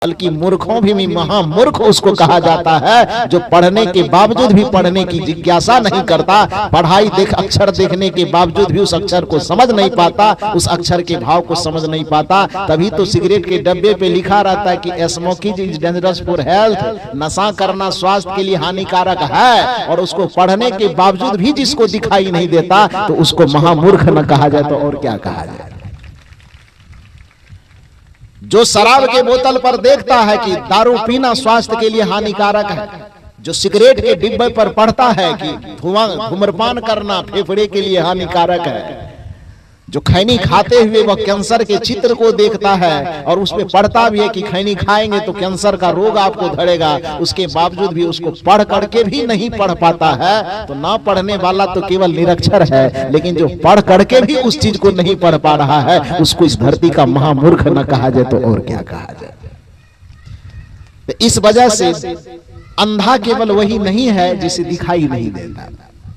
बल्कि मूर्खों भी महामूर्ख उसको कहा जाता है जो पढ़ने के बावजूद भी पढ़ने की जिज्ञासा नहीं करता, पढ़ाई देख अक्षर देखने के बावजूद भी उस अक्षर को समझ नहीं पाता, उस अक्षर के भाव को समझ नहीं पाता। तभी तो सिगरेट के डब्बे पे लिखा रहता है कि smoking is dangerous for health, नशा करना स्वास्थ्य के लिए हानिकारक है, और उसको पढ़ने के बावजूद भी जिसको दिखाई नहीं देता तो उसको महामूर्ख न कहा जाए तो और क्या कहा जाए। जो शराब के बोतल पर देखता है कि दारू पीना स्वास्थ्य के लिए हानिकारक है, जो सिगरेट के डिब्बे पर पढ़ता है कि धूम्रपान करना फेफड़े के लिए हानिकारक है, जो खैनी खाते हुए वह कैंसर के चित्र को देखता है और उसमें पढ़ता भी है कि खैनी खाएंगे तो कैंसर का रोग आपको धरेगा, उसके बावजूद भी उसको पढ़ करके भी नहीं पढ़ पाता है, तो ना पढ़ने वाला तो केवल निरक्षर है, लेकिन जो पढ़ करके भी उस चीज को नहीं पढ़ पा रहा है उसको इस धरती का महामूर्ख न कहा जाए तो और क्या कहा जाए। तो इस वजह से अंधा केवल वही नहीं है जिसे दिखाई नहीं देता,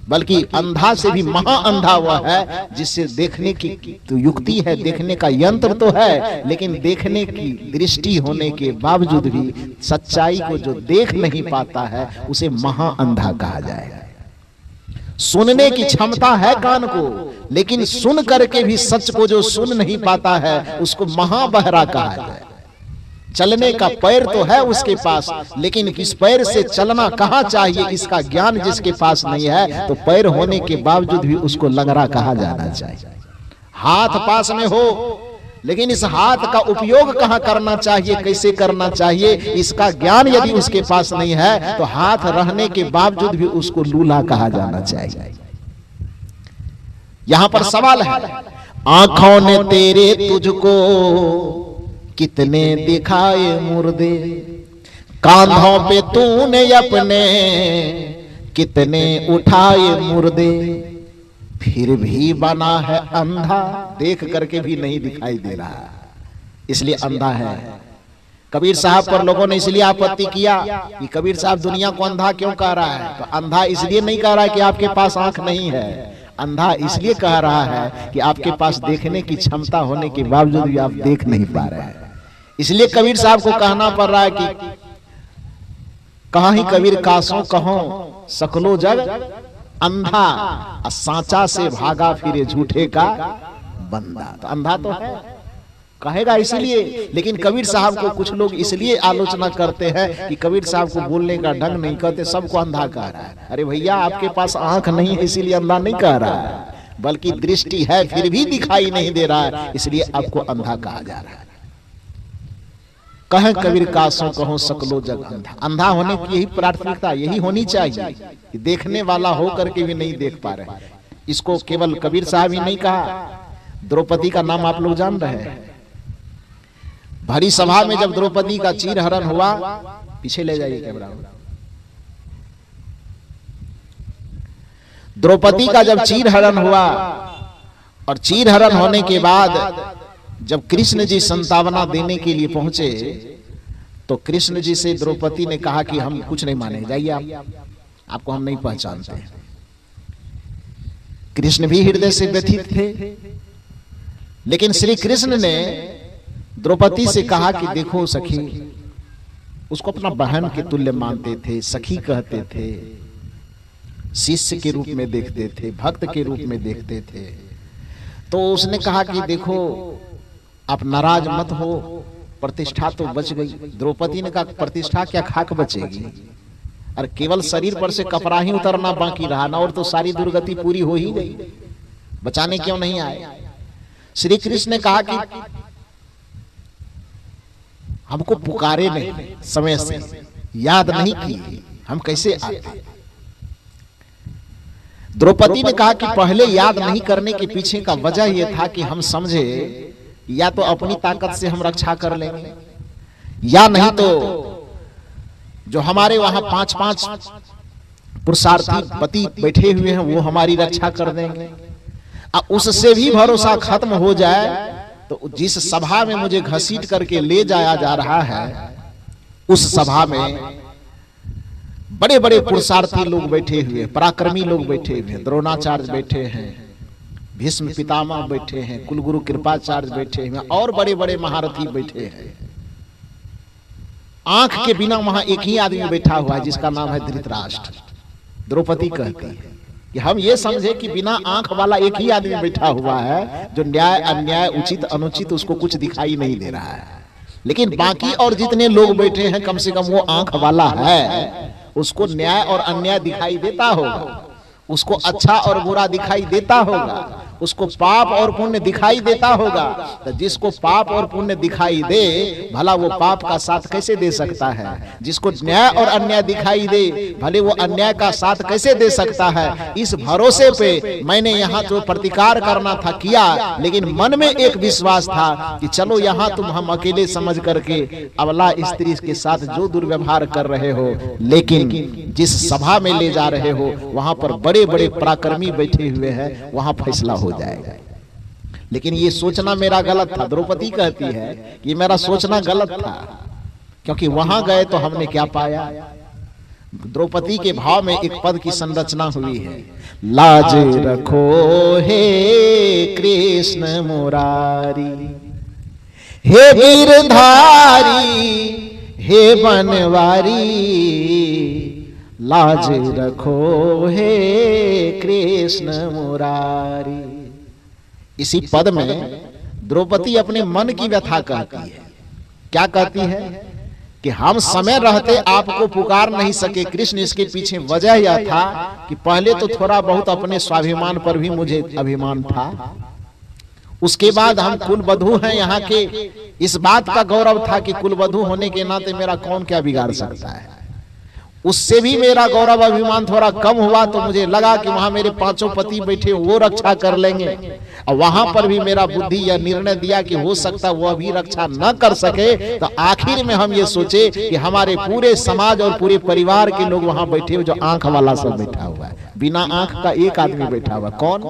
बल्कि अंधा से भी महा अंधा वह है जिससे देखने की तो युक्ति है, देखने का यंत्र तो है, लेकिन देखने की दृष्टि होने के बावजूद भी सच्चाई को जो देख नहीं पाता है उसे महा अंधा कहा जाएगा। सुनने की क्षमता है कान को, लेकिन सुन करके भी सच को जो सुन नहीं पाता है उसको महाबहरा कहा जाए। चलने का पैर तो है उसके पास, लेकिन किस पैर से चलना कहाँ चाहिए इसका ज्ञान जिसके पास नहीं है, तो पैर होने के बावजूद भी उसको लंगड़ा कहा जाना चाहिए। हाथ पास में हो, लेकिन इस हाथ का उपयोग कहाँ करना चाहिए, कैसे करना चाहिए, इसका ज्ञान यदि उसके पास नहीं है तो हाथ रहने के बावजूद भी उसको लूला कहा जाना चाहिए। यहां पर सवाल है, आंखों ने तेरे तुझको कितने दिखाए मुर्दे, कांधों पे तूने अपने कितने उठाए मुर्दे, फिर भी बना है अंधा, देख करके भी नहीं दिखाई दे रहा, इसलिए अंधा है। कबीर साहब पर लोगों ने इसलिए आपत्ति किया कि कबीर साहब दुनिया को अंधा क्यों कह रहा है, तो अंधा इसलिए नहीं कह रहा है कि आपके पास आंख नहीं है, अंधा इसलिए कह रहा है कि आपके पास देखने की क्षमता होने के बावजूद भी आप देख नहीं पा रहे हैं। इसलिए कबीर साहब को कहना पड़ रहा है कि कहां ही कबीर कासों कहो सकलो जग अंधा, सांचा से भागा फिरे झूठे का बंदा। तो अंधा तो है कहेगा इसलिए, लेकिन कबीर साहब को कुछ लोग इसलिए आलोचना करते हैं कि कबीर साहब को बोलने का ढंग नहीं कहते, सबको अंधा कह रहा है। अरे भैया आपके पास आंख नहीं है इसलिए अंधा नहीं कह रहा है, बल्कि दृष्टि है फिर भी दिखाई नहीं दे रहा है इसलिए आपको अंधा कहा जा रहा है। कहें कबीर कासों कहो सकलो जग अंधा, अंधा होने की यही प्राथमिकता यही होनी चाहिए कि देखने वाला हो करके भी नहीं देख पा रहे। इसको केवल कबीर साहब ही नहीं कहा, द्रौपदी का नाम आप लोग जान रहे हैं। भरी सभा में जब द्रौपदी का चीरहरण हुआ, पीछे ले जाइए कैमरा, द्रौपदी का जब चीरहरण हुआ और चीरहरण होने के बाद जब कृष्ण जी संतावना देने के लिए पहुंचे तो कृष्ण जी से द्रौपदी ने कहा कि हम कुछ नहीं मानेंगे, जाइए आप, आपको हम नहीं पहचानते। कृष्ण भी हृदय से व्यथित थे, लेकिन श्री कृष्ण ने द्रौपदी से कहा कि देखो सखी, उसको अपना बहन के तुल्य मानते थे, सखी कहते थे, शिष्य के रूप में देखते थे, भक्त के रूप में देखते थे। तो उसने कहा कि देखो आप नाराज मत हो, प्रतिष्ठा तो बच गई। द्रौपदी ने कहा प्रतिष्ठा क्या खाक बचेगी, और केवल शरीर पर से कपड़ा ही उतरना बाकी रहा ना, और तो सारी दुर्गति पूरी हो ही गई, बचाने क्यों नहीं आए। श्री कृष्ण ने कहा कि हमको पुकारे नहीं, समय से याद नहीं की, हम कैसे आते। द्रौपदी ने कहा कि पहले याद नहीं करने के पीछे का वजह यह था कि हम समझे या तो अपनी ताकत से हम रक्षा कर लेंगे, या नहीं तो जो हमारे वहां 5-5 पुरुषार्थी पति बैठे हुए हैं वो हमारी रक्षा कर देंगे। अब उससे भी भरोसा खत्म हो जाए तो जिस सभा में मुझे घसीट करके ले जाया जा रहा है उस सभा में बड़े बड़े पुरुषार्थी लोग बैठे हुए, पराक्रमी लोग बैठे हुए, द्रोणाचार्य बैठे हैं, भीष्म पितामह बैठे हैं, कुलगुरु कृपाचार्य बैठे हैं और बड़े बड़े महारथी बैठे हैं। आंख के बिना वहां एक ही आदमी बैठा हुआ है जिसका नाम है धृतराष्ट्र। द्रौपदी कहती है कि हम ये समझे कि बिना आंख वाला एक ही आदमी बैठा हुआ है जो न्याय अन्याय उचित अनुचित उसको कुछ दिखाई नहीं दे रहा है, लेकिन बाकी और जितने लोग बैठे हैं कम से कम वो आंख वाला है, उसको न्याय और अन्याय दिखाई देता होगा, उसको अच्छा और बुरा दिखाई देता होगा, उसको पाप और पुण्य दिखाई देता होगा। तो जिसको पाप और पुण्य दिखाई दे भला वो पाप का साथ कैसे दे सकता है, जिसको न्याय और अन्याय दिखाई दे भले वो अन्याय का साथ कैसे दे सकता है। इस भरोसे पे मैंने यहाँ जो प्रतिकार करना था किया, लेकिन मन में एक विश्वास था कि चलो यहाँ तुम हम अकेले समझ करके अबला स्त्री के साथ जो दुर्व्यवहार कर रहे हो, लेकिन जिस सभा में ले जा रहे हो वहां पर बड़े बड़े पराक्रमी बैठे हुए हैं, वहां फैसला हो जाएगा। लेकिन ये सोचना मेरा गलत था। द्रौपदी कहती है कि मेरा सोचना गलत था, क्योंकि वहां गए तो हमने क्या पाया। द्रौपदी के भाव में एक पद की संरचना हुई है, लाज रखो हे कृष्ण मुरारी, हे वीरधारी, हे बनवारी, लाज रखो हे कृष्ण मुरारी। इसी पद में द्रौपदी अपने मन की व्यथा कहती है। क्या कहती है कि हम समय रहते आपको पुकार नहीं सके कृष्ण। इसके पीछे वजह यह था कि पहले तो थोड़ा बहुत अपने स्वाभिमान पर भी मुझे अभिमान था, उसके बाद हम कुलवधू हैं यहाँ के, इस बात का गौरव था कि कुलवधू होने के नाते मेरा कौन क्या बिगाड़ सकता है। उससे भी मेरा गौरव अभिमान थोड़ा कम हुआ तो मुझे लगा कि वहां मेरे 5 पति बैठे वो रक्षा कर लेंगे, और वहां पर भी मेरा बुद्धि यह निर्णय दिया कि हो सकता वो भी रक्षा न कर सके। तो आखिर में हम ये सोचे कि हमारे पूरे समाज और पूरे परिवार के लोग वहां बैठे हुए, जो आंख वाला सब बैठा हुआ है, बिना आंख का एक आदमी बैठा हुआ, कौन?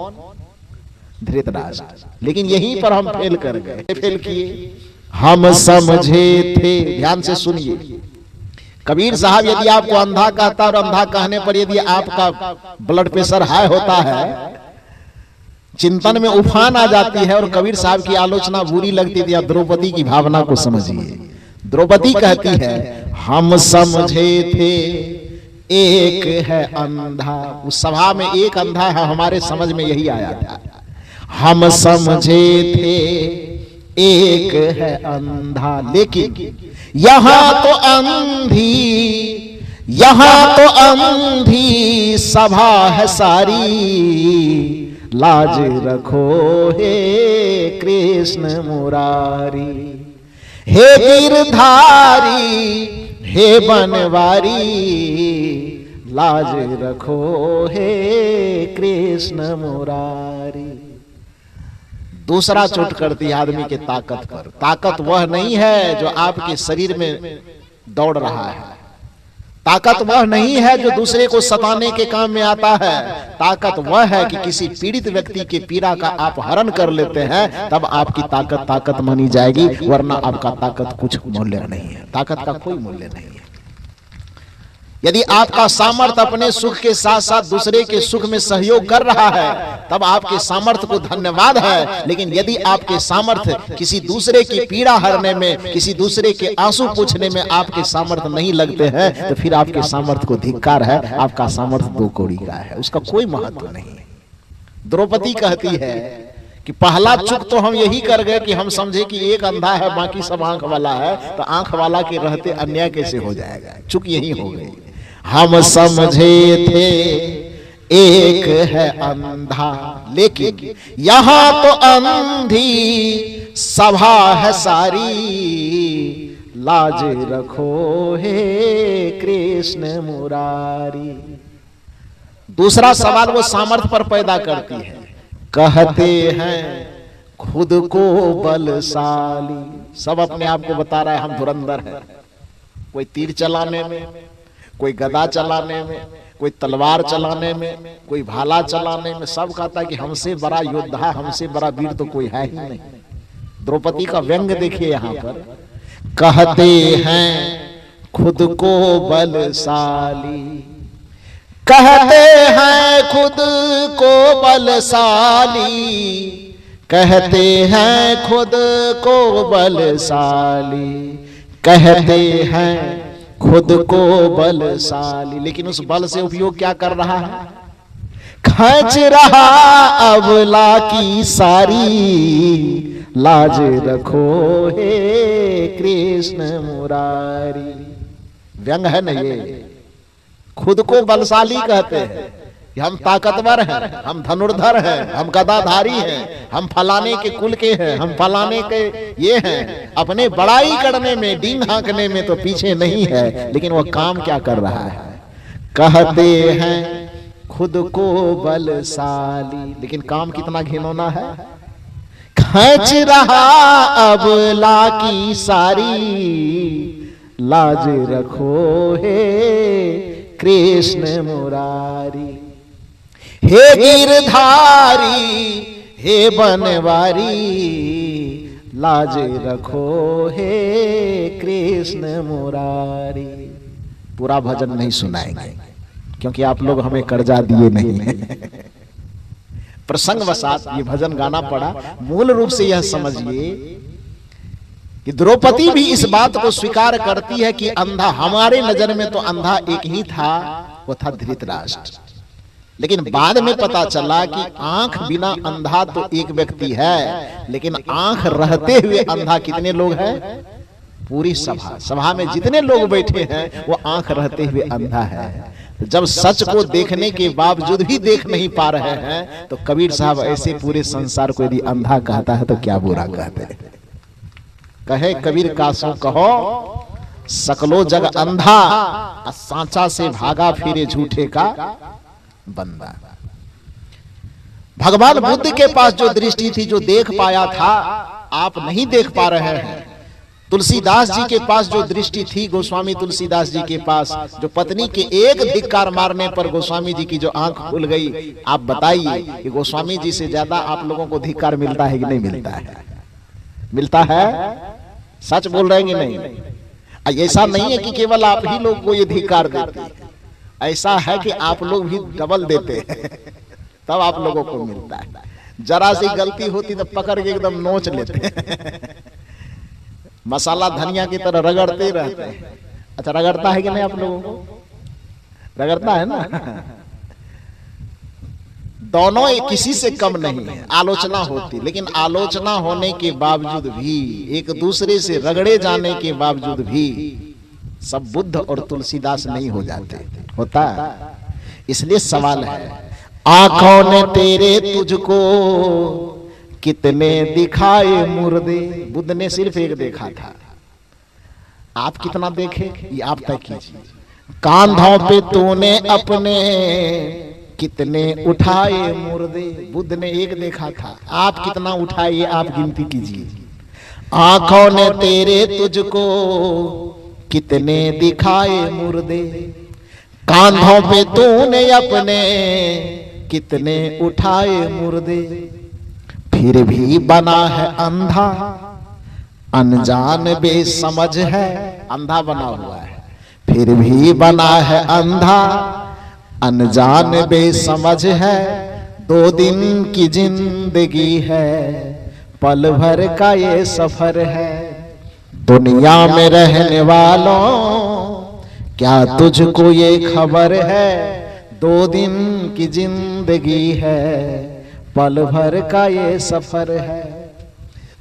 धृतराष्ट्र। लेकिन यहीं पर हम फेल कर गए। फेल किए, हम समझे थे, ध्यान से सुनिए। कबीर साहब यदि आपको अंधा कहता और अंधा कहने पर यदि आपका ब्लड प्रेशर हाई होता है, चिंतन में उफान आ जाती है और कबीर साहब की आलोचना बुरी लगती थी, द्रौपदी की भावना को समझिए। द्रौपदी कहती है हम समझे थे एक है अंधा। उस सभा में एक अंधा है, हमारे समझ में यही आया था। हम समझे थे एक है अंधा, लेकिन यहाँ तो अंधी, यहाँ तो अंधी सभा है सारी, लाज रखो हे कृष्ण मुरारी, हे गिरधारी, हे बनवारी, लाज रखो हे कृष्ण मुरारी। दूसरा चोट करती है आदमी के ताकत पर। ताकत वह नहीं है जो आपके शरीर में दौड़ रहा है, ताकत वह नहीं है जो दूसरे को सताने के काम में आता है। ताकत वह है कि किसी पीड़ित व्यक्ति के पीड़ा का आप हरण कर लेते हैं, तब आपकी ताकत मानी जाएगी, वरना आपका ताकत कुछ मूल्य नहीं है। ताकत का कोई मूल्य नहीं है। यदि आपका सामर्थ्य अपने सुख के साथ साथ दूसरे के सुख में सहयोग कर रहा है, तब आपके सामर्थ्य को धन्यवाद है। लेकिन यदि आपके सामर्थ्य किसी दूसरे की पीड़ा हरने में, किसी दूसरे के आंसू पोंछने में आपके सामर्थ्य नहीं लगते हैं, तो फिर आपके सामर्थ्य को धिक्कार है। आपका सामर्थ्य 2 कौड़ी का है, उसका कोई महत्व नहीं है। द्रौपदी कहती है कि पहला चुक तो हम यही कर गए कि हम समझे कि एक अंधा है बाकी सब आंख वाला है, तो आंख वाला के रहते अन्याय कैसे हो जाएगा। चुक यही हो गई। हम समझे थे एक है अंधा, लेकिन यहाँ तो अंधी सभा है सारी, लाज रखो हे कृष्ण मुरारी। दूसरा सवाल वो सामर्थ्य पर पैदा करती है। कहते हैं खुद को बलशाली, सब अपने आप को बता रहा है हम धुरंधर हैं। कोई तीर चलाने में, कोई गदा चलाने में, कोई तलवार चलाने में, कोई भाला चलाने में, सब कहता है कि हमसे बड़ा योद्धा, हमसे बड़ा वीर तो कोई है ही नहीं। द्रौपदी का व्यंग देखिए यहाँ पर। कहते हैं खुद को बलशाली, कहते हैं खुद को बलशाली, कहते हैं खुद को बलशाली, कहते हैं खुद को बलशाली, लेकिन उस बल से उपयोग क्या कर रहा है? खींच रहा अबला की सारी, लाज रखो हे कृष्ण मुरारी। व्यंग है ना ये। खुद को बलशाली कहते हैं कि हम ताकतवर हैं, हम धनुर्धर हैं, हम गदाधारी हैं, हम फलाने के कुल के हैं, हम फलाने के ये हैं। अपने बड़ाई करने में, डींग हाँकने में तो पीछे नहीं है, लेकिन वह काम क्या कर रहा है? कहते हैं खुद को बलशाली, लेकिन काम कितना घिनौना है। खींच रहा अबला की सारी, लाज रखो हे कृष्ण मुरारी। हे गिरधारी हे बनवारी, लाज रखो हे कृष्ण मुरारी। पूरा भजन नहीं सुनाएंगे क्योंकि आप लोग हमें कर्जा दिए नहीं हैं। प्रसंगवशात ये भजन गाना पड़ा। मूल रूप से यह समझिए कि द्रौपदी भी इस बात को स्वीकार करती है कि अंधा, हमारे नजर में तो अंधा एक ही था, वो था धृतराष्ट्र। लेकिन बाद में पता चला कि आंख बिना अंधा तो एक व्यक्ति है, लेकिन आंख रहते हुए अंधा कितने लोग हैं? पूरी सभा में जितने लोग बैठे हैं वो आंख रहते हुए अंधा है। जब सच को देखने के बावजूद भी देख नहीं पा रहे हैं, तो कबीर साहब ऐसे पूरे संसार को यदि अंधा कहता है तो क्या बुरा कहते हैं। कहे कबीर कासो कहो सकलो जग अंधा, सांचा से भागा फिरे झूठे का बंदा। भगवान बुद्ध के पास जो दृष्टि थी, जो देख पाया था, आप नहीं देख पा रहे हैं। तुलसीदास जी के पास जो दृष्टि थी, गोस्वामी तुलसीदास जी के पास, जो पत्नी के एक धिक्कार मारने पर गोस्वामी जी की जो आंख खुल गई, आप बताइए कि गोस्वामी जी से ज्यादा आप लोगों को धिक्कार मिलता है कि नहीं मिलता है? मिलता है? सच बोल रहे हैं कि नहीं? ऐसा नहीं है कि केवल आप ही लोग को ये धिक्कार देते हैं, ऐसा है कि आप लोग भी डबल देते हैं, तब आप लोगों को मिलता है। जरा सी गलती होती तो पकड़ के एकदम नोच लेते हैं। मसाला धनिया की तरह रगड़ते रहते हैं। अच्छा, रगड़ता है कि नहीं आप लोगों को? रगड़ता है ना। दोनों किसी से कम नहीं है। आलोचना होती, लेकिन आलोचना होने के बावजूद भी, एक दूसरे से रगड़े जाने के बावजूद भी सब बुद्ध और तुलसीदास नहीं हो जाते। होता है। इसलिए सवाल है, आंखों ने तेरे तुझको कितने दिखाए मुर्दे। बुद्ध ने सिर्फ एक देखा था, आप कितना देखे ये आप तय कीजिए। कांधों पे तूने अपने कितने उठाए मुर्दे। बुद्ध ने एक देखा था, आप कितना उठाए ये आप गिनती कीजिए। आंखों ने तेरे तुझको कितने दिखाए मुर्दे, कांधों पे तूने अपने कितने उठाए मुर्दे। फिर भी बना है अंधा, अनजान बेसमझ है। अंधा बना हुआ है, फिर भी बना है अंधा, अनजान बेसमझ है। 2 दिन की जिंदगी है, पल भर का ये सफर है। दुनिया में रहने वालों क्या तुझको ये खबर है, 2 दिन की जिंदगी है, पल भर का ये सफर है।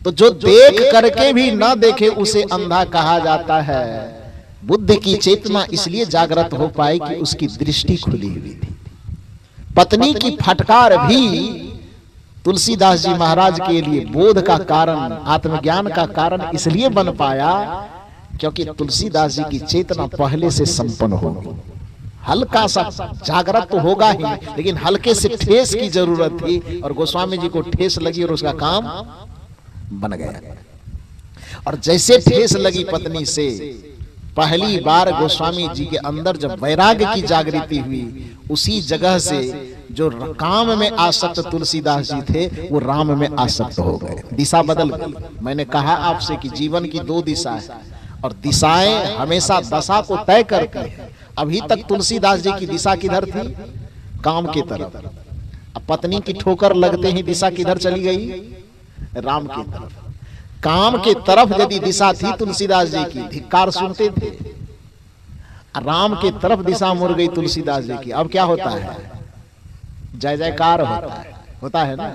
तो जो देख करके भी ना देखे उसे अंधा कहा जाता है। बुद्ध की चेतना इसलिए जागृत हो पाई कि उसकी दृष्टि खुली हुई थी। पत्नी की फटकार भी तुलसीदास जी महाराज के लिए बोध का कारण, आत्मज्ञान का कारण इसलिए बन पाया क्योंकि तुलसीदास जी की चेतना पहले से संपन्न हो गई। हल्का सा जागृत तो होगा ही, लेकिन हल्के से ठेस की जरूरत थी और गोस्वामी जी को ठेस लगी और उसका काम बन गया। और जैसे ठेस लगी पत्नी से, पहली बार गोस्वामी जी के अंदर जब वैराग्य की जागृति हुई, उसी जगह से जो काम में आसक्त तुलसीदास जी थे वो राम में आसक्त हो गए। दिशा बदल गई। मैंने कहा आपसे कि जीवन की 2 दिशा है और दिशाएं हमेशा दशा को तय करती है। अभी तक तुलसीदास जी की दिशा किधर थी? काम की तरफ। अब पत्नी की ठोकर लगते ही दिशा किधर चली गई? राम की तरफ। काम के तरफ यदि दिशा थी तुलसीदास जी की, धिक्कार सुनते थे। राम के तरफ दिशा मुड़ गई तुलसीदास जी की, अब क्या होता है? जय जयकार होता है ना।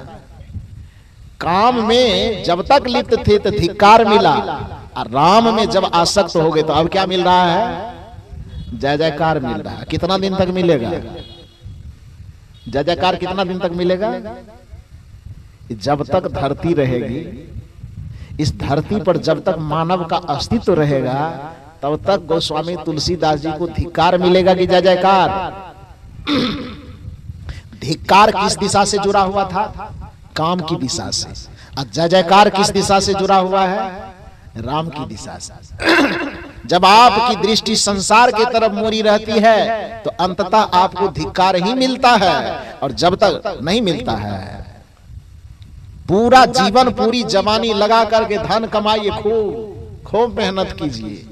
काम में जब तक लिप्त थे तो धिक्कार मिला, और राम में जब आसक्त हो गए तो अब क्या मिल रहा है? जय जयकार मिल रहा है। कितना दिन तक मिलेगा जय जयकार? कितना दिन तक मिलेगा? जब तक धरती रहेगी, इस धरती पर जब तक मानव का अस्तित्व रहेगा तब तक गोस्वामी तुलसीदास जी को धिक्कार मिलेगा कि जय जयकार। धिक्कार किस दिशा से जुड़ा हुआ था? काम की दिशा से। और जय जयकार किस दिशा से जुड़ा हुआ है? राम की दिशा से। जब आपकी दृष्टि संसार की तरफ मुड़ी रहती है तो अंततः आपको धिक्कार ही मिलता है, और जब तक नहीं मिलता है, पूरा जीवन पूरी जवानी लगा करके धन कमाइए, खूब खूब मेहनत कीजिए,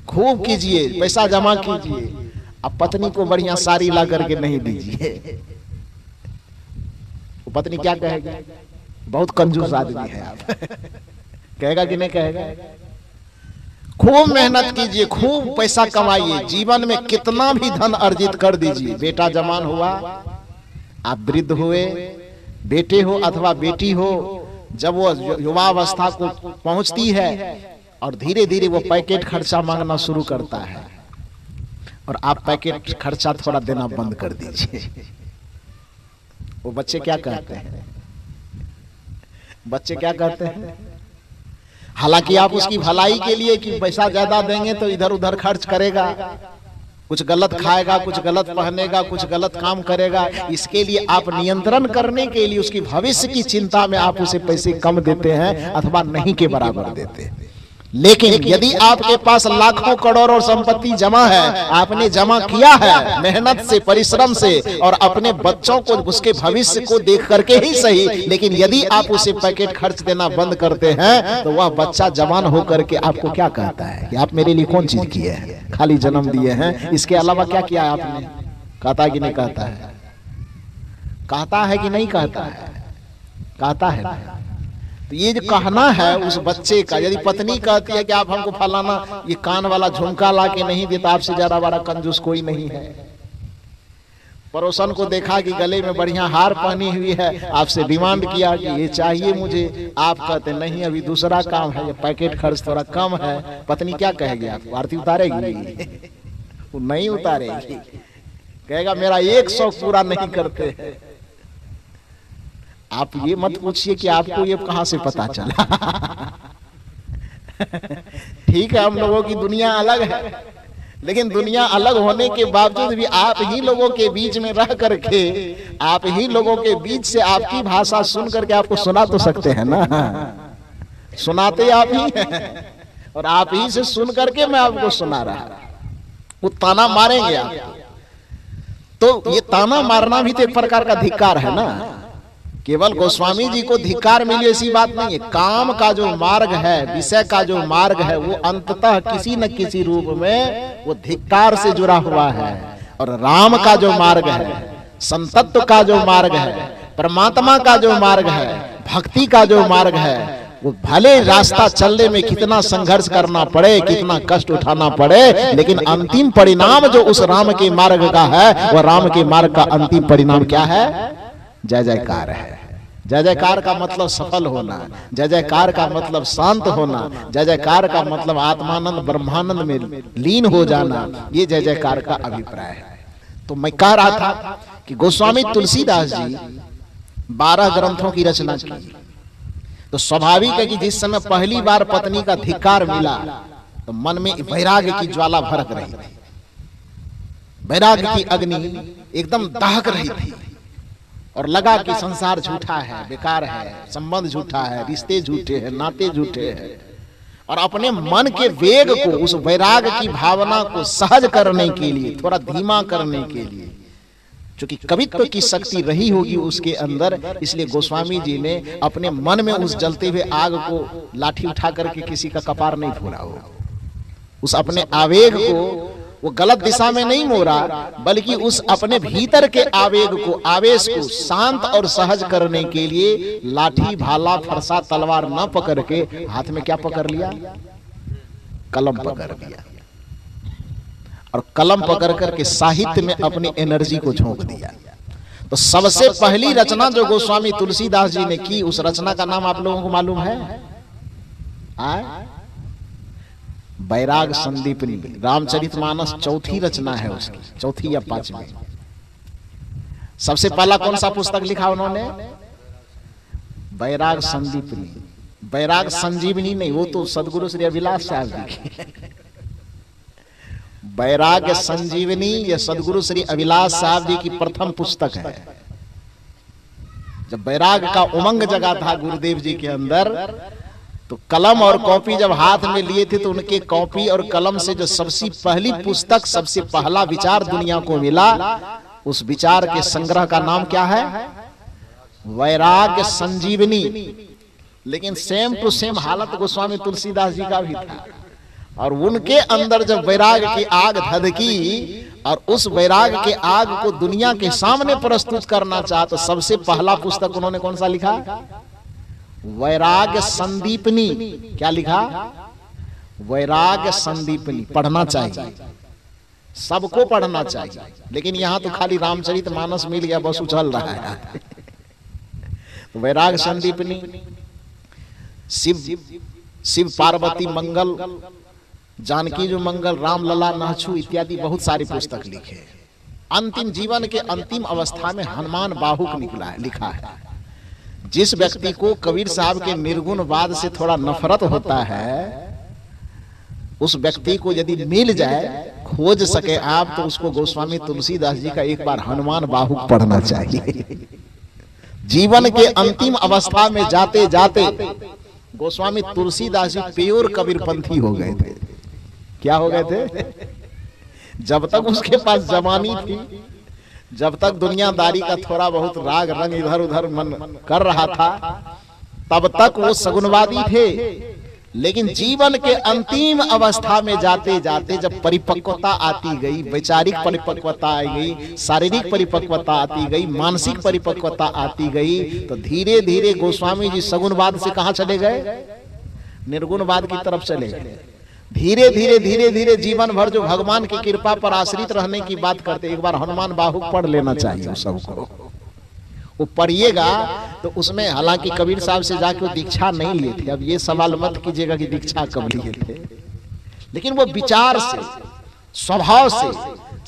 खूब कीजिए, पैसा जमा कीजिए, अब पत्नी को बढ़िया साड़ी ला करके नहीं दीजिए, वो पत्नी क्या कहेगी? बहुत कंजूस आदमी है आप। कहेगा कि नहीं कहेगा? खूब मेहनत कीजिए, खूब पैसा कमाइए, जीवन में कितना भी धन अर्जित कर दीजिए। बेटा जवान हुआ, आप वृद्ध हुए, बेटे हो अथवा बेटी हो, जब वो युवावस्था को पहुंचती है और धीरे धीरे वो पैकेट खर्चा मांगना शुरू करता है, और आप पैकेट खर्चा थोड़ा देना बंद कर दीजिए। वो बच्चे क्या कहते हैं? बच्चे क्या कहते हैं? हालांकि आप उसकी भलाई के लिए कि पैसा ज्यादा देंगे तो इधर उधर खर्च करेगा, कुछ गलत खाएगा, कुछ गलत पहनेगा, कुछ गलत काम करेगा, इसके लिए आप नियंत्रण करने के लिए उसकी भविष्य की चिंता में आप उसे पैसे कम देते हैं अथवा नहीं के बराबर देते हैं। लेकिन यदि आपके पास लाखों करोड़ों संपत्ति जमा है, आपने जमा किया है मेहनत से, परिश्रम से, और अपने बच्चों को उसके भविष्य को देख करके ही सही, लेकिन यदि आप उसे पैकेट खर्च देना बंद करते हैं तो वह बच्चा जवान होकर के आपको क्या कहता है कि आप मेरे लिए कौन चीज किए हैं? खाली जन्म दिए हैं, इसके अलावा क्या किया है आपने? कहता है कि नहीं कहता है? कहता है कि नहीं कहता है? कहता है। तो ये जो कहना है उस बच्चे का, यदि पत्नी कहती है कि आप हमको फलाना ये कान वाला झुमका ला के नहीं देता, आपसे ज्यादा बड़ा कंजूस कोई नहीं है। पड़ोसन को देखा कि गले में बढ़िया हार पहनी हुई है, आपसे डिमांड किया कि ये चाहिए मुझे, आप कहते नहीं अभी दूसरा काम है, ये पैकेट खर्च थोड़ा कम है। पत्नी क्या कहेगी? आपको आरती उतारेगी? वो नहीं उतारेगी, कहेगा मेरा 100 पूरा नहीं करते हैं। आप ये मत पूछिए कि आपको ये कहां से पता चला। ठीक है, हम लोगों की दुनिया अलग है, लेकिन दुनिया अलग होने के बावजूद भी आप ही लोगों के बीच में रह करके, आप ही लोगों के बीच से आपकी भाषा सुन करके आपको सुना तो सकते हैं ना। सुनाते आप ही हैं, और आप ही से सुन करके मैं आपको सुना रहा। वो ताना मारेंगे आपको, तो ये ताना मारना भी तो एक प्रकार का धिक्कार है ना। केवल गोस्वामी जी को धिक्कार मिले ऐसी बात नहीं है। काम का जो मार्ग है, विषय का जो मार्ग है, वो अंततः किसी न किसी रूप में वो धिक्कार से जुड़ा हुआ है। और राम का जो मार्ग है, संतत्व का जो मार्ग है, परमात्मा का जो मार्ग है, भक्ति का जो मार्ग है, वो भले रास्ता चलने में कितना संघर्ष करना पड़े, कितना कष्ट उठाना पड़े, लेकिन अंतिम परिणाम जो उस राम के मार्ग का है, वह राम के मार्ग का अंतिम परिणाम क्या है? जय जयकार है। जय जयकार का मतलब सफल होना, जय जयकार का मतलब शांत होना, जय जयकार का मतलब आत्मानंद ब्रह्मानंद में लीन हो जाना, ये जय जयकार का अभिप्राय है। तो मैं कह रहा था कि गोस्वामी तुलसीदास जी 12 ग्रंथों की रचना की, तो स्वाभाविक है कि जिस समय पहली बार पत्नी का धिक्कार मिला तो मन में वैराग्य की ज्वाला भड़क रही थी, वैराग्य की अग्नि एकदम दहक रही थी, और लगा कि संसार झूठा है, बेकार है, संबंध झूठा है, रिश्ते झूठे हैं, नाते झूठे हैं। और अपने मन के वेग को, उस वैराग्य की भावना को सहज करने के लिए, थोड़ा धीमा करने के लिए, क्योंकि कवित्व की शक्ति रही होगी उसके अंदर, इसलिए गोस्वामी जी ने अपने मन में उस जलते हुए आग को लाठी उठा करके किसी का कपार नहीं फोड़ा हो, उस अपने आवेग को वो गलत दिशा में नहीं मोड़ा, बल्कि उस अपने भीतर के आवेग को, आवेश को शांत और सहज करने के लिए लाठी भाला फरसा तलवार न पकड़ के हाथ में क्या पकड़ लिया? कलम पकड़ लिया। और कलम पकड़ करके साहित्य में अपनी एनर्जी को झोंक दिया। तो सबसे पहली रचना जो गोस्वामी तुलसीदास जी ने की, उस रचना का नाम आप लोगों को मालूम है? बैराग संदीपनी। रामचरितमानस चौथी रचना है उसकी, चौथी या पांचवी। सबसे पहला कौन सा पुस्तक लिखा उन्होंने? बैराग संदीपनी। बैराग संजीवनी नहीं, वो तो सदगुरु श्री अभिलाष साहब जी की। बैराग संजीवनी ये सदगुरु श्री अभिलाष साहब जी की प्रथम पुस्तक है। जब बैराग का उमंग जगा था गुरुदेव जी के अंदर, तो कलम और कॉपी जब हाथ में लिए थे, तो उनके कॉपी और कलम से जो सबसे पहली पुस्तक, सबसे पहला विचार दुनिया को मिला, उस विचार के संग्रह का नाम क्या है? वैराग्य संजीवनी। लेकिन सेम टू सेम हालत गोस्वामी तुलसीदास जी का भी था। और उनके अंदर जब वैराग की आग धधकी और उस वैराग के आग को दुनिया के सामने प्रस्तुत करना चाहा, तो सबसे पहला पुस्तक उन्होंने कौन सा लिखा? वैराग्य संदीपनी। क्या लिखा? वैराग्य संदीपनी। पढ़ना चाहिए, सबको पढ़ना चाहिए। लेकिन यहां तो खाली रामचरितमानस मिल गया, बस उछल रहा है। वैराग्य संदीपनी, शिव पार्वती मंगल, जानकी जो मंगल, राम लला नाछू इत्यादि बहुत सारी पुस्तक लिखे। अंतिम जीवन के अंतिम अवस्था में हनुमान बाहुक लिखा है। जिस व्यक्ति को कबीर साहब के निर्गुणवाद से थोड़ा नफरत होता है, उस व्यक्ति को यदि मिल जाए, खोज सके आप, तो उसको गोस्वामी तुलसीदास जी का एक बार हनुमान बाहुक पढ़ना चाहिए। जीवन के अंतिम अवस्था में जाते जाते गोस्वामी तुलसीदास जी प्योर कबीरपंथी हो गए थे। क्या हो गए थे? जब तक उसके पास जवानी थी, जब तक दुनियादारी का थोड़ा बहुत राग रंग इधर उधर मन कर रहा था, तब तक वो सगुनवादी थे। लेकिन जीवन के अंतिम अवस्था में जाते जाते जब परिपक्वता आती गई, वैचारिक परिपक्वता आई गई, शारीरिक परिपक्वता आती गई, मानसिक परिपक्वता आती गई, तो धीरे धीरे गोस्वामी जी सगुनवाद से कहां चले गए? निर्गुणवाद की तरफ चले गए। धीरे धीरे धीरे धीरे जीवन भर जो भगवान की कृपा पर आश्रित रहने की बात करते, एक बार हनुमान बाहुक पढ़ लेना चाहिए सबको। वो पढ़िएगा तो उसमें, हालांकि कबीर साहब से जाके वो दीक्षा नहीं लिए थे, अब ये सवाल मत कीजिएगा कि दीक्षा कब लिए थे, लेकिन वो विचार से, स्वभाव से,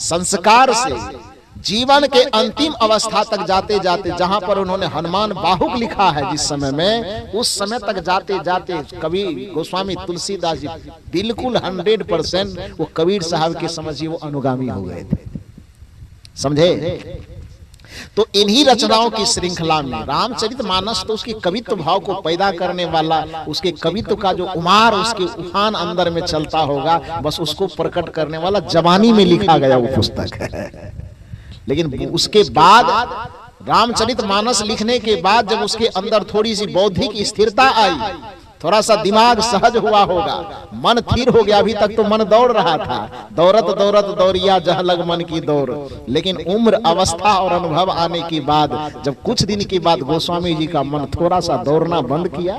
संस्कार से जीवन के अंतिम अवस्था तक जाते जाते, जहां पर उन्होंने हनुमान बाहुक लिखा है जिस समय में, उस समय तक जाते जाते कवि गोस्वामी तुलसीदास जी बिल्कुल 100% वो कबीर साहब के समझिए वो अनुगामी हो गए थे। समझे? तो इन्हीं रचनाओं की श्रृंखला में रामचरितमानस तो उसके कवित्व भाव को पैदा करने वाला, उसके कवित्व का जो उमार, उसके उफान अंदर में चलता होगा, बस उसको प्रकट करने वाला जवानी में लिखा गया वो पुस्तक है। लेकिन उसके बाद रामचरितमानस लिखने के बाद जब उसके अंदर थोड़ी सी बौद्धिक स्थिरता आई, थोड़ा सा दिमाग सहज हुआ होगा, मन थिर हो गया। अभी तक तो मन दौड़ रहा था, दौड़त दौड़त दौड़िया जह लग मन की दौड़। लेकिन उम्र, अवस्था और अनुभव आने के बाद, जब कुछ दिन के बाद गोस्वामी जी का मन थोड़ा सा दौड़ना बंद किया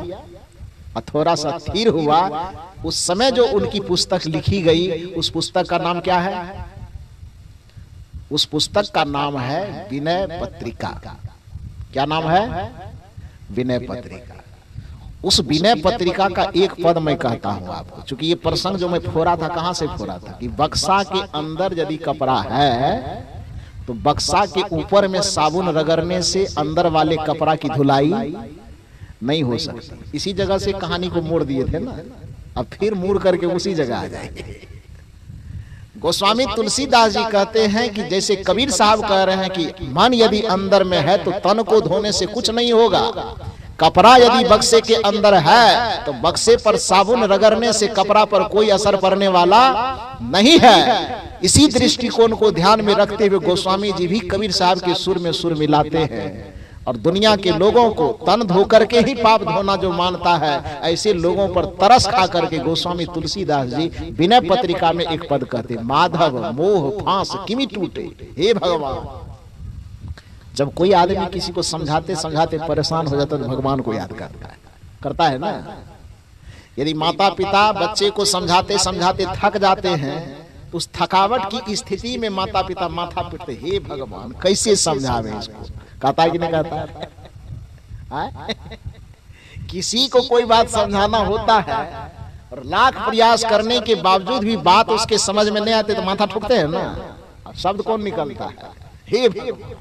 और थोड़ा सा थिर हुआ, उस समय जो उनकी पुस्तक लिखी गई, उस पुस्तक का नाम क्या है? उस पुस्तक का नाम है विनय पत्रिका। क्या नाम है? विनय पत्रिका। उस विनय पत्रिका का एक पद मैं कहता हूं आपको, क्योंकि ये प्रसंग जो मैं फोड़ा था, कहां से फोड़ा था कि बक्सा के अंदर यदि कपड़ा है तो बक्सा के ऊपर में साबुन रगड़ने से अंदर वाले कपड़ा की धुलाई नहीं हो सकती। इसी जगह से कहानी को मोड़ दिए थे ना, अब फिर मुड़ करके उसी जगह आ जाएंगे। गोस्वामी तुलसीदास जी कहते हैं कि जैसे कबीर साहब कह रहे हैं कि मन यदि अंदर में है तो तन को धोने से कुछ नहीं होगा, कपड़ा यदि बक्से के अंदर है तो बक्से पर साबुन रगड़ने से कपड़ा पर कोई असर पड़ने वाला नहीं है। इसी दृष्टिकोण को ध्यान में रखते हुए गोस्वामी जी भी कबीर साहब के सुर में सुर मिलाते हैं और दुनिया के लोगों को तन धो करके ही पाप धोना जो मानता है, ऐसे लोगों पर तरस खा करके गोस्वामी तुलसीदास जी विनय पत्रिका में एक पद कहते, माधव मोह फांस किमि टूटे। हे भगवान, जब कोई आदमी किसी को समझाते समझाते परेशान हो जाता है तो भगवान को याद करता है ना। यदि माता पिता बच्चे को समझाते समझाते थक जाते हैं, उस थकावट की स्थिति में माता पिता माथा पीटते, हे भगवान कैसे समझावे इसको। कहता है कि नहीं कहता है? किसी को कोई बात समझाना होता है और लाख प्रयास करने के बावजूद भी बात उसके समझ में नहीं आती तो माथा ठुकते हैं ना। शब्द कौन निकलता है? हे भगवान,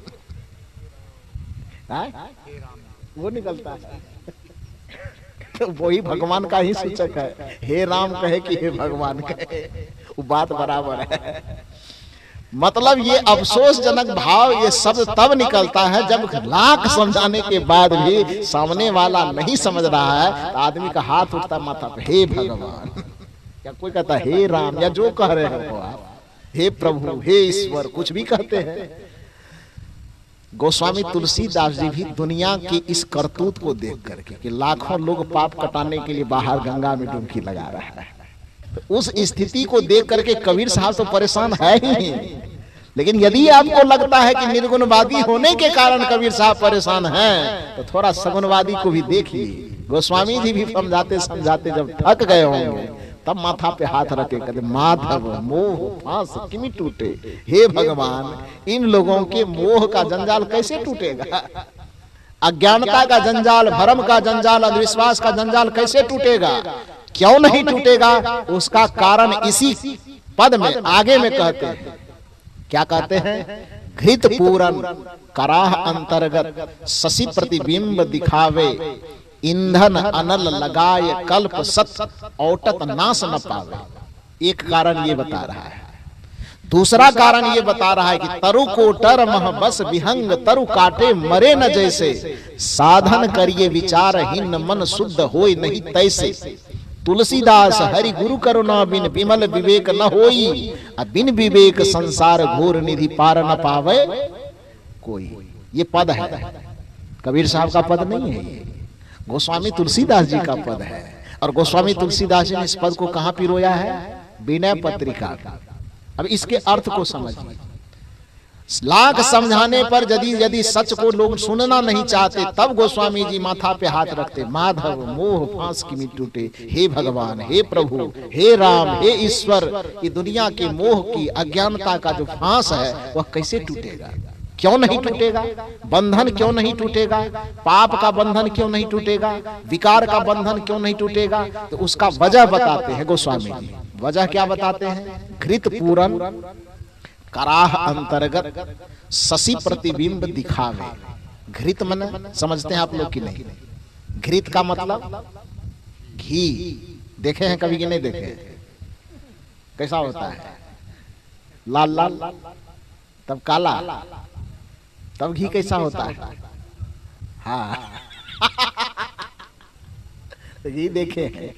वो निकलता है। तो वही भगवान का ही सूचक है। हे राम कहे कि हे भगवान कहे, वो बात बराबर है। मतलब ये अफसोसजनक भाव ये शब्द तब निकलता है जब लाख समझाने के बाद भी सामने वाला नहीं समझ रहा है, तो आदमी का हाथ उठता माथा पे, हे भगवान, या कोई कहता हे राम, या जो कह रहे हो आप, हे प्रभु, हे ईश्वर, कुछ भी कहते हैं। गोस्वामी तुलसीदास जी भी दुनिया की इस करतूत को देख करके कि लाखों लोग पाप कटाने के लिए बाहर गंगा में डुबकी लगा रहा है, तो उस स्थिति को देख करके कबीर साहब तो परेशान है ही। लेकिन यदि आपको लगता है कि निर्गुणवादी होने के कारण कबीर साहब परेशान हैं, तो थोड़ा सगुणवादी को भी देखिए। गोस्वामी जी भी समझाते समझाते जब थक गए होंगे तब माथा पे हाथ रखे कहते, माधव मोह फांस किमि टूटे। हे भगवान, इन लोगों के मोह का जंजाल कैसे टूटेगा? अज्ञानता का जंजाल, भ्रम का जंजाल, अंधविश्वास का जंजाल कैसे टूटेगा? क्यों नहीं टूटेगा? उसका कारण इसी पद में आगे में कहते हैं। क्या कहते हैं? घृत पूरन कराह अंतर्गत शशि प्रतिबिंब दिखावे, ईंधन अनल लगाए कल्प सत औटत नाश न पावे। एक कारण ये बता रहा है। दूसरा कारण ये बता रहा है कि तरु कोटर मह बस विहंग तरु काटे मरे न जैसे, साधन करिए विचारहीन मन शुद्ध होय नहीं तैसे। तुलसीदास हरि गुरु करुणा बिन विमल विवेक न होई, बिन विवेक संसार घोर निधि पार न पावे कोई। ये पद है, कबीर साहब का पद नहीं है, ये गोस्वामी तुलसीदास जी का पद है। और गोस्वामी तुलसीदास जी ने इस पद को कहां पिरोया है? विनय पत्रिका का। अब इसके अर्थ को समझिए। लाख समझाने पर यदि सच को लोग सुनना नहीं चाहते, तब गोस्वामी जी माथा पे हाथ रखते, माधव मोह फांस किमि टूटे। हे भगवान, हे प्रभु, हे राम, हे ईश्वर, ये दुनिया के मोह की अज्ञानता का जो फांस है वह कैसे टूटेगा? क्यों नहीं टूटेगा? बंधन क्यों नहीं टूटेगा? पाप का बंधन क्यों नहीं टूटेगा? विकार का बंधन क्यों नहीं टूटेगा? तो उसका वजह बताते हैं गोस्वामी जी। वजह क्या बताते हैं? घृत पूरन कराह अंतर्गत शशि प्रतिबिंब दिखावे। घृत मन समझते हैं आप लोग कि नहीं? घृत का मतलब घी। देखे हैं कभी कि नहीं देखे? कैसा होता है? लाल लाल, तब काला, तब घी कैसा होता है? हाँ घी देखे हैं।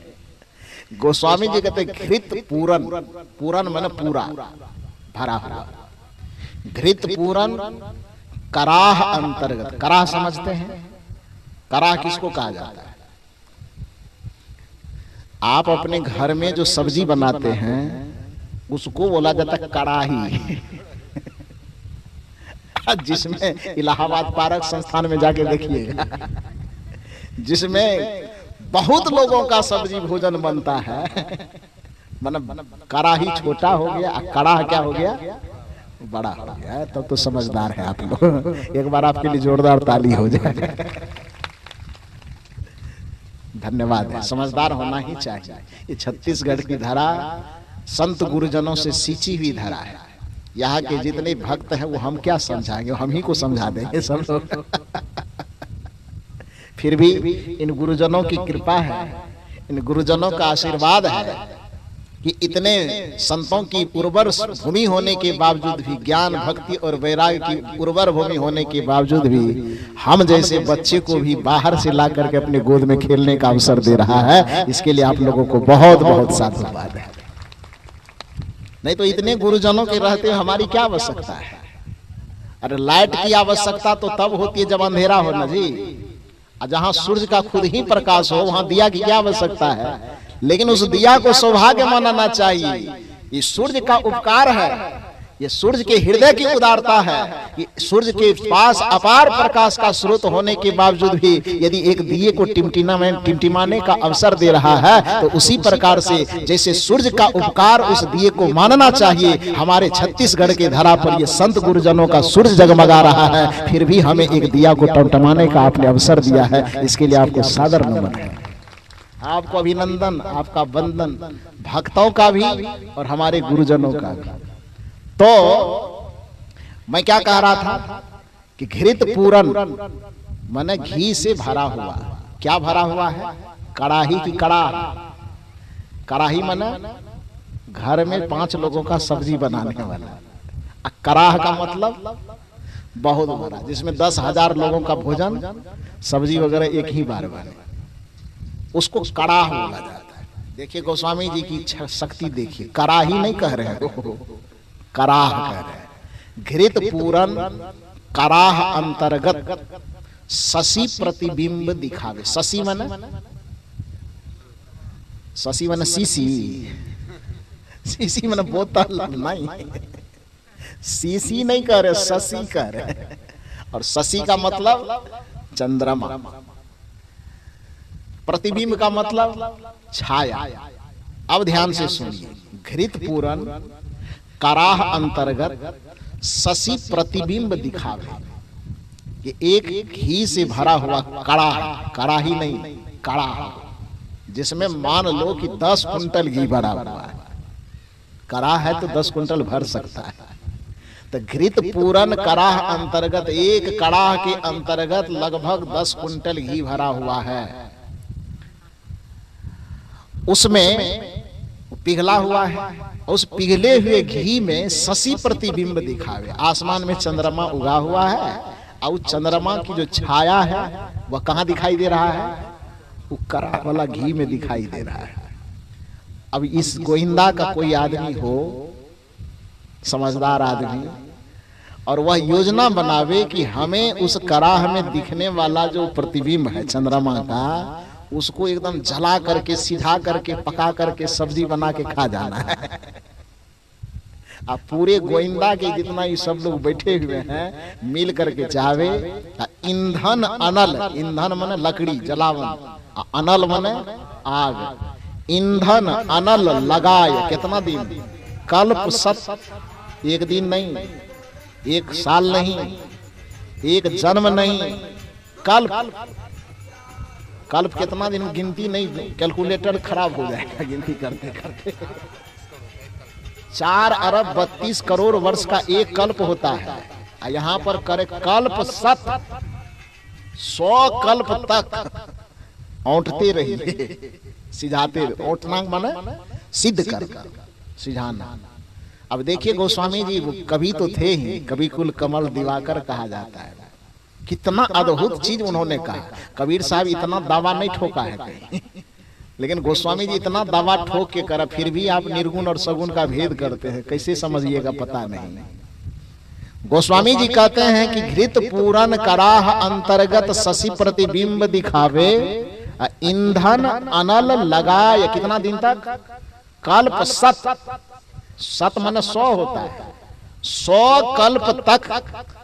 गोस्वामी जी कहते घृत पूरन, पूरन माने पूरा, भरा हुआ। घृत पूरन कराह अंतर्गत। कराह समझते हैं? कराह किसको कहा जाता है? आप अपने घर में जो सब्जी बनाते हैं उसको बोला जाता है कड़ाही। जिसमें इलाहाबाद पारक संस्थान में जाके देखिएगा, जिसमें बहुत लोगों का सब्जी भोजन बनता है, मतलब कड़ाही छोटा हो गया, कड़ाह क्या हो गया? बड़ा हो गया। तब तो समझदार है आप लोग। एक बार आपके लिए जोरदार ताली हो जाए। धन्यवाद है, समझदार होना ही चाहिए। ये छत्तीसगढ़ की धरा संत गुरुजनों से सींची हुई धरा है। यहाँ के जितने भक्त हैं वो हम क्या समझाएंगे, हम ही को समझा देंगे सब लोग। फिर भी इन गुरुजनों की कृपा है, इन गुरुजनों का आशीर्वाद है कि इतने संतों की उर्वर भूमि होने के बावजूद भी, ज्ञान भक्ति और वैराग्य की उर्वर भूमि होने के बावजूद भी हम जैसे बच्चे को भी बाहर से ला करके अपने गोद में खेलने का अवसर दे रहा है। इसके लिए आप लोगों को बहुत बहुत साधुवाद है। नहीं तो इतने गुरुजनों के रहते हमारी क्या आवश्यकता है? अरे लाइट की आवश्यकता तो तब होती है जब अंधेरा हो ना जी। जहां सूर्य का खुद ही प्रकाश हो वहां दिया की क्या आवश्यकता है। लेकिन उस दिया को सौभाग्य मानना चाहिए। ये सूर्य का उपकार है, ये सूर्य के हृदय की उदारता है। ये सूर्य के पास अपार प्रकाश का स्रोत होने के बावजूद भी यदि एक दिए को टिमटिमाने का अवसर दे रहा है तो उसी प्रकार से जैसे सूर्य का उपकार उस दिए को मानना चाहिए। हमारे छत्तीसगढ़ के धरा पर ये संत गुरुजनों का सूर्य जगमगा रहा है, फिर भी हमें एक दिया को टिमटिमाने का आपने अवसर दिया है, इसके लिए आपको सादर नमन है। आपको अभिनंदन, आपका वंदन, भक्तों का भी और हमारे गुरुजनों का भी। तो मैं क्या कह रहा था कि घृत पूरन माने घी से भरा हुआ। क्या भरा हुआ है? कड़ाही की कड़ाह। कड़ाही माने घर में 5 लोगों का सब्जी बनाने वाला। कड़ाह का मतलब बहुत बड़ा, जिसमें 10,000 लोगों का भोजन सब्जी वगैरह एक ही बार बने, उसको कड़ाह बोला जाता है। देखिए गोस्वामी जी की शक्ति देखिए, कड़ाही नहीं कह रहे हैं, कराह कह रहे हैं। घृत पूरन कराह अंतर्गत शशि प्रतिबिंब दिखावे। शशि माने शीशी, शीशी माने बोतल नहीं, शीशी नहीं कह रहे, शशि कह रहे। और शशि का मतलब चंद्रमा, प्रतिबिंब का मतलब छाया। अब ध्यान से सुनिए, घृत पूरन कराह अंतर्गत शशि प्रतिबिंब दिखावे। ये एक घी से भरा हुआ कड़ाह, कड़ाही नहीं कड़ाह, जिसमें मान लो कि 10 कुंटल घी भरा हुआ है। कड़ाह है तो 10 कुंटल भर सकता है। तो घृत पूरन कराह अंतर्गत, एक कड़ाह के अंतर्गत लगभग 10 कुंटल घी भरा हुआ है। उसमें पिघला हुआ है, उस पिघले हुए घी में शशि प्रतिबिंब दिखावे। आसमान में चंद्रमा उगा हुआ है और चंद्रमा की जो छाया है वह कहां दिखाई दे रहा है? वो कड़ा वाला घी में दिखाई दे रहा है। अब इस गोविंदा का कोई आदमी हो, समझदार आदमी, और वह योजना बनावे कि हमें उस कड़ाह में दिखने वाला जो प्रतिबिंब है चंद्रमा का, उसको एकदम जला करके, सिझा करके, पका करके सब्जी बना के खा जाना है। अब पूरे गोविंदा के जितना ये सब लोग बैठे हुए हैं मिल करके चाहे ईंधन अनल, ईंधन माने लकड़ी जलावन, अनल माने आग, ईंधन अनल लगाए। कितना दिन? कल्प सत, एक दिन नहीं, एक साल नहीं, एक जन्म नहीं, कल्प। कल्प कितना दिन? गिनती नहीं, कैलकुलेटर खराब हो जाएगा गिनती करते करते। 4 अरब 32 करोड़ वर्ष का एक कल्प होता है। यहाँ पर करे कल्प सत, 100 कल्प तक औंठते रहिए, सिझाते। औंठना माने सिद्ध कर, सिझाना। अब देखिए गोस्वामी जी वो कवि तो थे ही, कवि कुल कमल दिवाकर कहा जाता है। कितना अद्भुत चीज उन्होंने कहा। कबीर साहब इतना दावा नहीं ठोका है कहीं, लेकिन गोस्वामी जी इतना दावा ठोक के करा, फिर भी आप निर्गुण और सगुण का भेद करते हैं। कैसे समझिएगा पता नहीं। गोस्वामी जी कहते हैं कि घृत पूरन कराह अंतर्गत शशि प्रतिबिंब दिखावे, ईंधन अनल लगाए। कितना दिन तक? कल्प सत, सत माने 100 होता है। 100 कल्प तक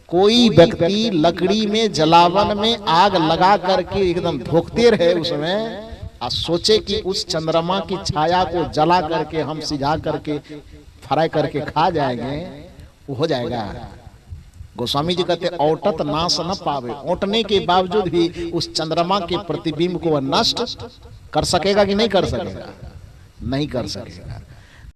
कोई व्यक्ति लकड़ी में, जलावन में आग लगा करके एकदम धोखते रहे उसमें, और सोचे कि उस चंद्रमा की छाया को जला करके हम सिझा करके फ्राई करके खा जाएंगे, वो हो जाएगा। गोस्वामी जी कहते औटत नाश न पावे। औटने के बावजूद भी उस चंद्रमा के प्रतिबिंब को वह नष्ट कर सकेगा कि नहीं कर सकेगा? नहीं कर सकेगा।